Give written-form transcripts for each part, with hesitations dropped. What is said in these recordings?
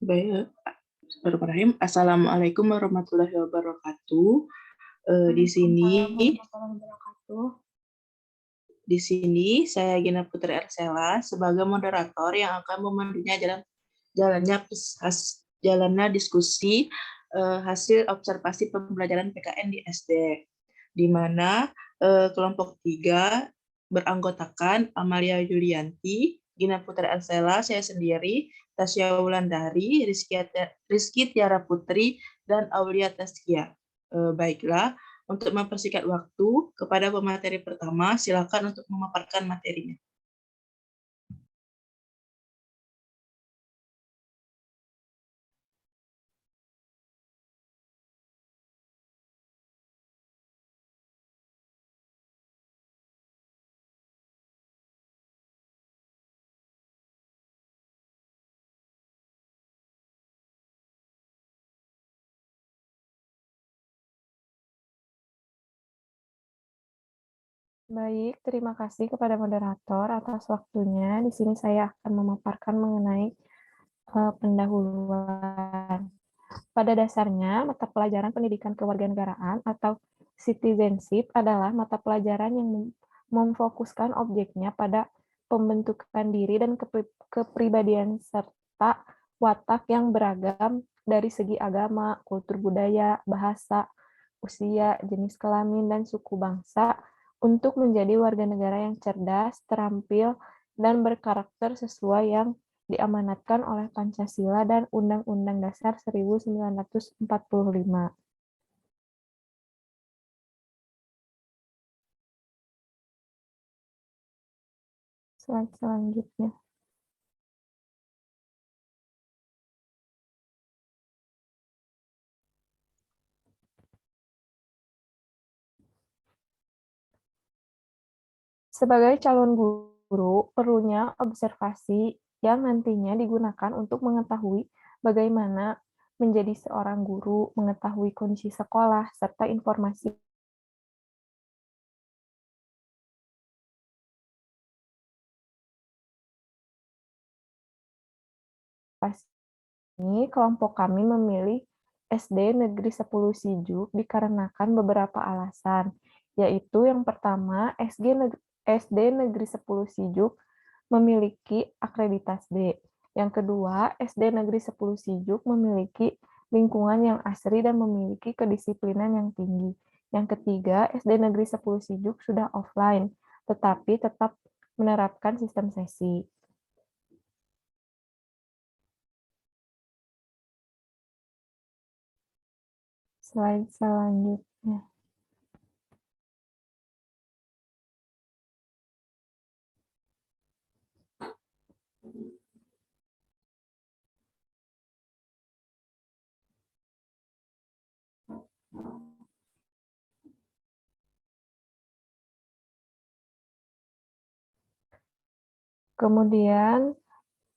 Baik, Bismillahirrahmanirrahim. Assalamualaikum warahmatullahi wabarakatuh. Di sini, Waalaikumsalam warahmatullahi wabarakatuh. di sini saya Gina Putri Arsela sebagai moderator yang akan memandunya jalannya diskusi hasil observasi pembelajaran PKN di SD, di mana kelompok 3 beranggotakan Amalia Yulianti, Gina Putri Arsela, saya sendiri, Tasya Wulandari, Rizky Tiara Putri, dan Aulia Taskia. Baiklah, untuk mempersingkat waktu, kepada pemateri pertama, silakan untuk memaparkan materinya. Baik, terima kasih kepada moderator atas waktunya. Di sini saya akan memaparkan mengenai pendahuluan. Pada dasarnya, mata pelajaran pendidikan kewarganegaraan atau citizenship adalah mata pelajaran yang memfokuskan objeknya pada pembentukan diri dan kepribadian serta watak yang beragam dari segi agama, kultur budaya, bahasa, usia, jenis kelamin, dan suku bangsa untuk menjadi warga negara yang cerdas, terampil, dan berkarakter sesuai yang diamanatkan oleh Pancasila dan Undang-Undang Dasar 1945. Slide selanjutnya. Sebagai calon guru, perlunya observasi yang nantinya digunakan untuk mengetahui bagaimana menjadi seorang guru, mengetahui kondisi sekolah, serta informasi ini. Kelompok kami memilih SD Negeri 10 Sijuk dikarenakan beberapa alasan, yaitu yang pertama, SD Negeri 10 Sijuk memiliki akreditas B. Yang kedua, SD Negeri 10 Sijuk memiliki lingkungan yang asri dan memiliki kedisiplinan yang tinggi. Yang ketiga, SD Negeri 10 Sijuk sudah offline, tetapi tetap menerapkan sistem sesi. Slide selanjutnya. Kemudian,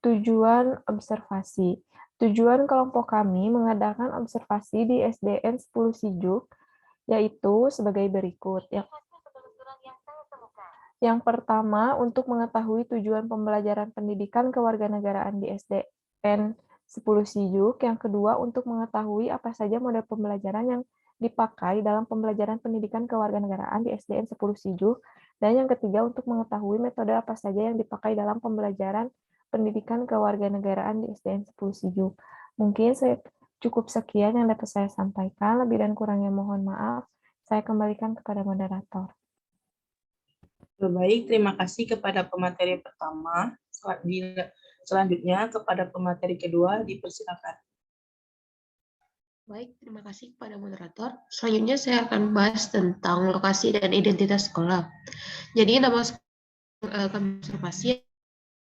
tujuan observasi. Tujuan kelompok kami mengadakan observasi di SDN 10 Sijuk, yaitu sebagai berikut. Yang pertama, untuk mengetahui tujuan pembelajaran pendidikan kewarganegaraan di SDN 10 Sijuk. Yang kedua, untuk mengetahui apa saja model pembelajaran yang dipakai dalam pembelajaran pendidikan kewarganegaraan di SDN 10 Sijuk. Dan yang ketiga, untuk mengetahui metode apa saja yang dipakai dalam pembelajaran pendidikan kewarganegaraan di SDN 10 Sijuk. Mungkin cukup sekian yang dapat saya sampaikan. Lebih dan kurangnya mohon maaf. Saya kembalikan kepada moderator. Baik, terima kasih kepada pemateri pertama. Selanjutnya kepada pemateri kedua, dipersilakan. Baik, terima kasih kepada moderator. Selanjutnya saya akan bahas tentang lokasi dan identitas sekolah. Jadi nama kami observasi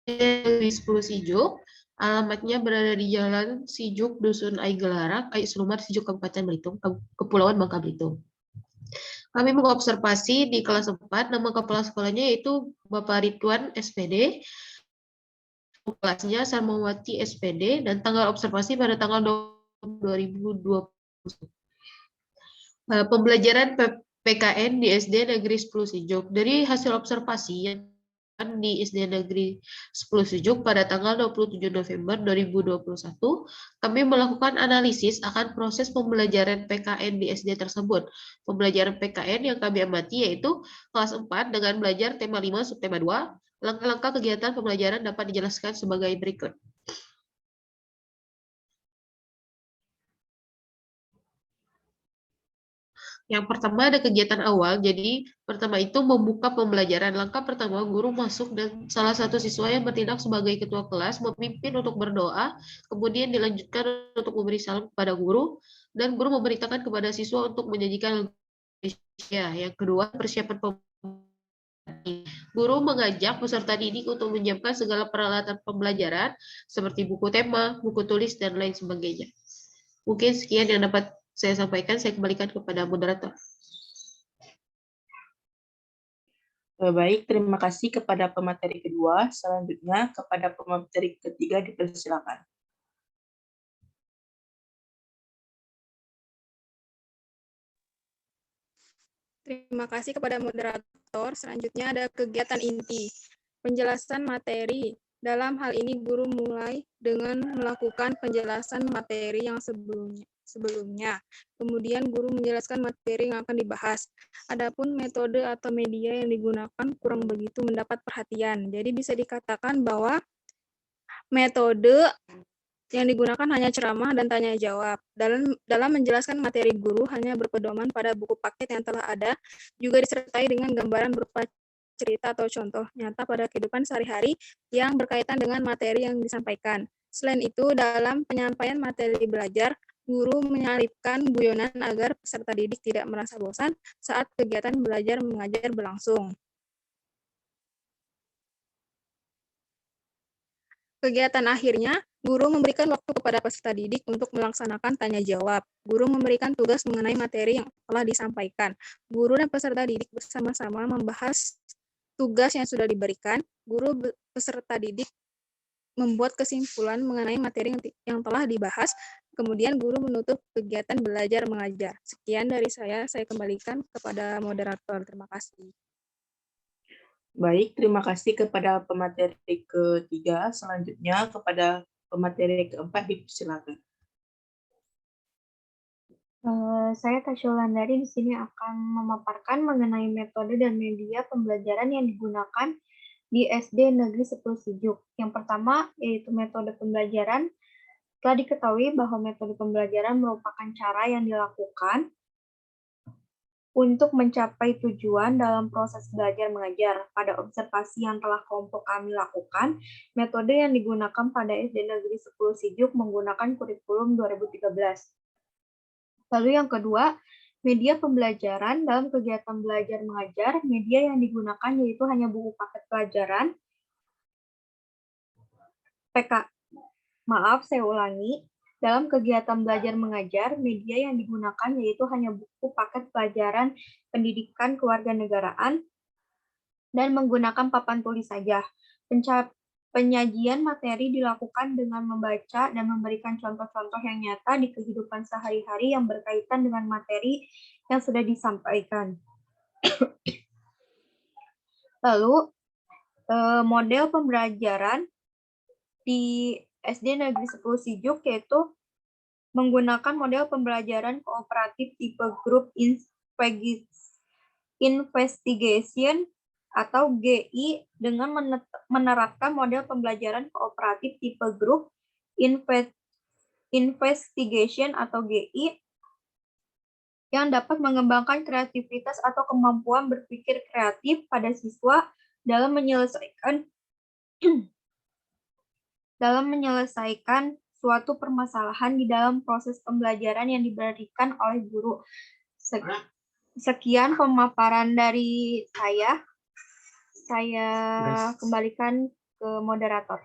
di 10 Sijuk, alamatnya berada di Jalan Sijuk, Dusun Aigelarak, Aik Selumar, Sijuk, Kabupaten Belitung, Kepulauan Bangka Belitung. Kami mengobservasi di kelas 4, nama kepala sekolahnya yaitu Bapak Ridwan SPD, kelasnya Sarmawati SPD, dan tanggal observasi pada tanggal 2020. Pembelajaran PKN di SD Negeri 10 Sijuk. Dari hasil observasi yang di SD Negeri 10 Sejuk pada tanggal 27 November 2021, kami melakukan analisis akan proses pembelajaran PKN di SD tersebut. Pembelajaran PKN yang kami amati yaitu kelas 4 dengan belajar tema 5 subtema 2. Langkah-langkah kegiatan pembelajaran dapat dijelaskan sebagai berikut. Yang pertama ada kegiatan awal, jadi pertama itu membuka pembelajaran. Langkah pertama, guru masuk dan salah satu siswa yang bertindak sebagai ketua kelas memimpin untuk berdoa, kemudian dilanjutkan untuk memberi salam kepada guru, dan guru memberitakan kepada siswa untuk menyanyikan Indonesia. Yang kedua, persiapan pembelajaran. Guru mengajak peserta didik untuk menyiapkan segala peralatan pembelajaran, seperti buku tema, buku tulis, dan lain sebagainya. Mungkin sekian yang dapat saya sampaikan, saya kembalikan kepada moderator. Baik, terima kasih kepada pemateri kedua. Selanjutnya kepada pemateri ketiga dipersilakan. Terima kasih kepada moderator. Selanjutnya ada kegiatan inti. Penjelasan materi. Dalam hal ini guru mulai dengan melakukan penjelasan materi yang sebelumnya. Kemudian guru menjelaskan materi yang akan dibahas. Adapun metode atau media yang digunakan kurang begitu mendapat perhatian. Jadi bisa dikatakan bahwa metode yang digunakan hanya ceramah dan tanya jawab. Dalam menjelaskan materi, guru hanya berpedoman pada buku paket yang telah ada, juga disertai dengan gambaran berupa cerita atau contoh nyata pada kehidupan sehari-hari yang berkaitan dengan materi yang disampaikan. Selain itu, dalam penyampaian materi belajar, guru menyelipkan guyonan agar peserta didik tidak merasa bosan saat kegiatan belajar mengajar berlangsung. Kegiatan akhirnya, guru memberikan waktu kepada peserta didik untuk melaksanakan tanya jawab. Guru memberikan tugas mengenai materi yang telah disampaikan. Guru dan peserta didik bersama-sama membahas tugas yang sudah diberikan. Guru peserta didik membuat kesimpulan mengenai materi yang telah dibahas. Kemudian guru menutup kegiatan belajar mengajar. Sekian dari saya kembalikan kepada moderator. Terima kasih. Baik, terima kasih kepada pemateri ketiga. Selanjutnya kepada pemateri keempat dipersilakan. Saya Tasyolandari di sini akan memaparkan mengenai metode dan media pembelajaran yang digunakan di SD Negeri 10 Sejuk. Yang pertama yaitu metode pembelajaran. Telah diketahui bahwa metode pembelajaran merupakan cara yang dilakukan untuk mencapai tujuan dalam proses belajar mengajar. Pada observasi yang telah kelompok kami lakukan, metode yang digunakan pada SD Negeri 10 Sejuk menggunakan kurikulum 2013. Lalu yang kedua, media pembelajaran. Dalam kegiatan belajar mengajar, media yang digunakan yaitu hanya buku paket pelajaran. Saya ulangi. Dalam kegiatan belajar mengajar, media yang digunakan yaitu hanya buku paket pelajaran pendidikan kewarganegaraan dan menggunakan papan tulis saja. Penyajian materi dilakukan dengan membaca dan memberikan contoh-contoh yang nyata di kehidupan sehari-hari yang berkaitan dengan materi yang sudah disampaikan. Lalu, model pembelajaran di SD Negeri 10 Sejuk yaitu menggunakan model pembelajaran kooperatif tipe Group Investigation atau GI dengan menerapkan model pembelajaran kooperatif tipe Group Investigation atau GI yang dapat mengembangkan kreativitas atau kemampuan berpikir kreatif pada siswa dalam menyelesaikan suatu permasalahan di dalam proses pembelajaran yang diberikan oleh guru. Sekian pemaparan dari saya. Saya kembalikan ke moderator.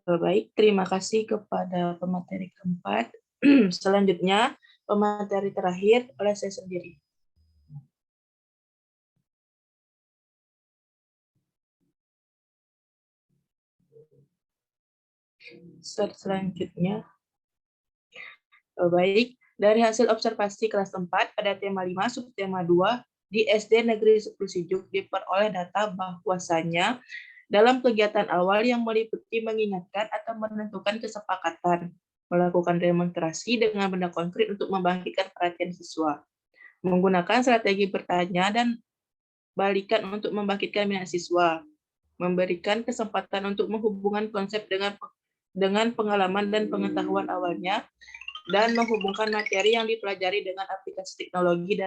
Baik, terima kasih kepada pemateri keempat. Selanjutnya, pemateri terakhir oleh saya sendiri. Selanjutnya, baik, dari hasil observasi kelas 4 pada tema 5, subtema 2, di SD Negeri 10 Sijuk diperoleh data bahwasanya dalam kegiatan awal yang meliputi mengingatkan atau menentukan kesepakatan, melakukan demonstrasi dengan benda konkret untuk membangkitkan perhatian siswa, menggunakan strategi bertanya dan balikan untuk membangkitkan minat siswa, memberikan kesempatan untuk menghubungkan konsep dengan pengalaman dan pengetahuan awalnya, dan menghubungkan materi yang dipelajari dengan aplikasi teknologi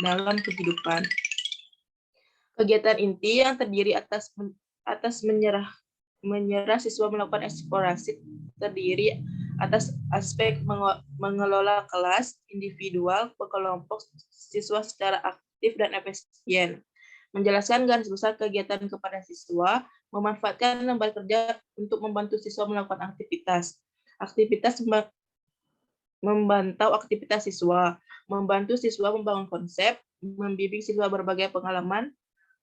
dalam kehidupan. Kegiatan inti yang terdiri atas menyerah siswa melakukan eksplorasi terdiri atas aspek mengelola kelas, individual, kelompok siswa secara aktif dan efisien, menjelaskan garis besar kegiatan kepada siswa, memanfaatkan lembar kerja untuk membantu siswa melakukan aktivitas memantau aktivitas siswa, membantu siswa membangun konsep, membimbing siswa berbagai pengalaman,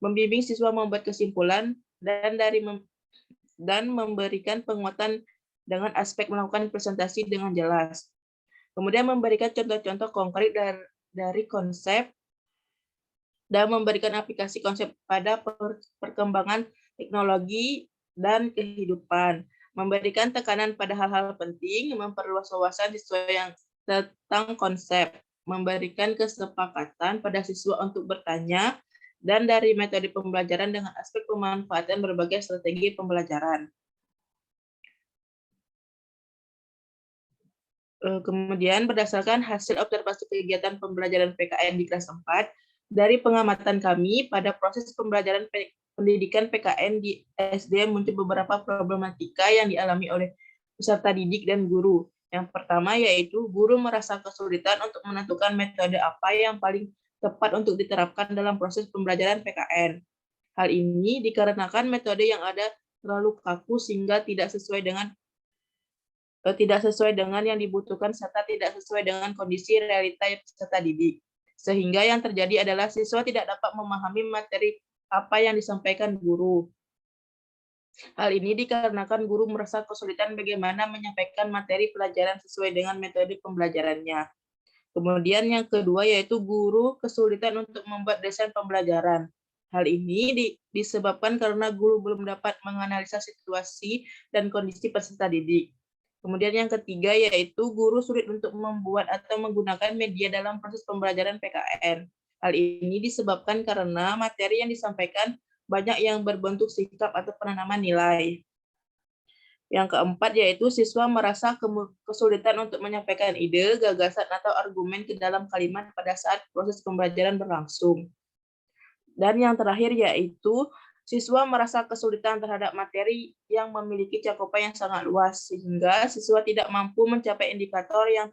membimbing siswa membuat kesimpulan, dan memberikan penguatan dengan aspek melakukan presentasi dengan jelas. Kemudian memberikan contoh-contoh konkret dari konsep dan memberikan aplikasi konsep pada perkembangan teknologi dan kehidupan. Memberikan tekanan pada hal-hal penting, memperluas wawasan siswa yang tentang konsep, memberikan kesepakatan pada siswa untuk bertanya, dan dari metode pembelajaran dengan aspek pemanfaatan berbagai strategi pembelajaran. Kemudian berdasarkan hasil observasi kegiatan pembelajaran PKN di kelas 4, dari pengamatan kami pada proses pembelajaran pendidikan PKN di SD muncul beberapa problematika yang dialami oleh peserta didik dan guru. Yang pertama yaitu guru merasa kesulitan untuk menentukan metode apa yang paling tepat untuk diterapkan dalam proses pembelajaran PKN. Hal ini dikarenakan metode yang ada terlalu kaku sehingga tidak sesuai dengan yang dibutuhkan serta tidak sesuai dengan kondisi realita peserta didik. Sehingga yang terjadi adalah siswa tidak dapat memahami materi apa yang disampaikan guru. Hal ini dikarenakan guru merasa kesulitan bagaimana menyampaikan materi pelajaran sesuai dengan metode pembelajarannya. Kemudian yang kedua yaitu guru kesulitan untuk membuat desain pembelajaran. Hal ini disebabkan karena guru belum dapat menganalisa situasi dan kondisi peserta didik. Kemudian yang ketiga yaitu guru sulit untuk membuat atau menggunakan media dalam proses pembelajaran PKN. Hal ini disebabkan karena materi yang disampaikan banyak yang berbentuk sikap atau penanaman nilai. Yang keempat yaitu siswa merasa kesulitan untuk menyampaikan ide, gagasan, atau argumen ke dalam kalimat pada saat proses pembelajaran berlangsung. Dan yang terakhir yaitu siswa merasa kesulitan terhadap materi yang memiliki cakupan yang sangat luas, sehingga siswa tidak mampu mencapai indikator yang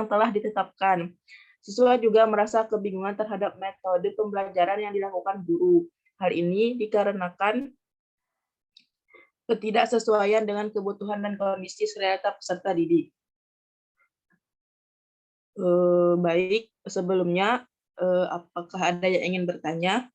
telah ditetapkan. Siswa juga merasa kebingungan terhadap metode pembelajaran yang dilakukan guru. Hal ini dikarenakan ketidaksesuaian dengan kebutuhan dan kondisi realita peserta didik. Baik, sebelumnya apakah ada yang ingin bertanya?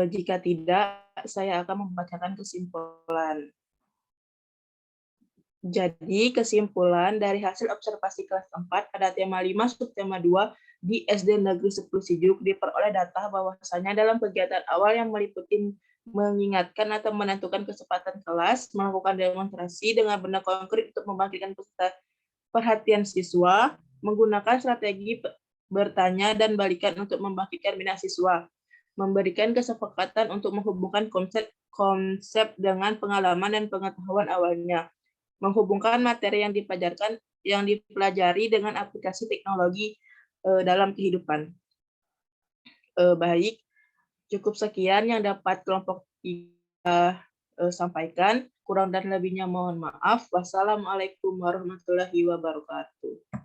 Jika tidak, saya akan membacakan kesimpulan. Jadi, kesimpulan dari hasil observasi kelas 4 pada tema 5 subtema 2 di SD Negeri 10 Sijuk diperoleh data bahwasanya dalam kegiatan awal yang meliputi mengingatkan atau menentukan kesempatan kelas, melakukan demonstrasi dengan benda konkret untuk membangkitkan perhatian siswa, menggunakan strategi bertanya dan balikan untuk membangkitkan minat siswa, memberikan kesepakatan untuk menghubungkan konsep dengan pengalaman dan pengetahuan awalnya, menghubungkan materi yang dipelajari dengan aplikasi teknologi dalam kehidupan. Baik, cukup sekian yang dapat kelompok 3 sampaikan. Kurang dan lebihnya mohon maaf. Wassalamualaikum warahmatullahi wabarakatuh.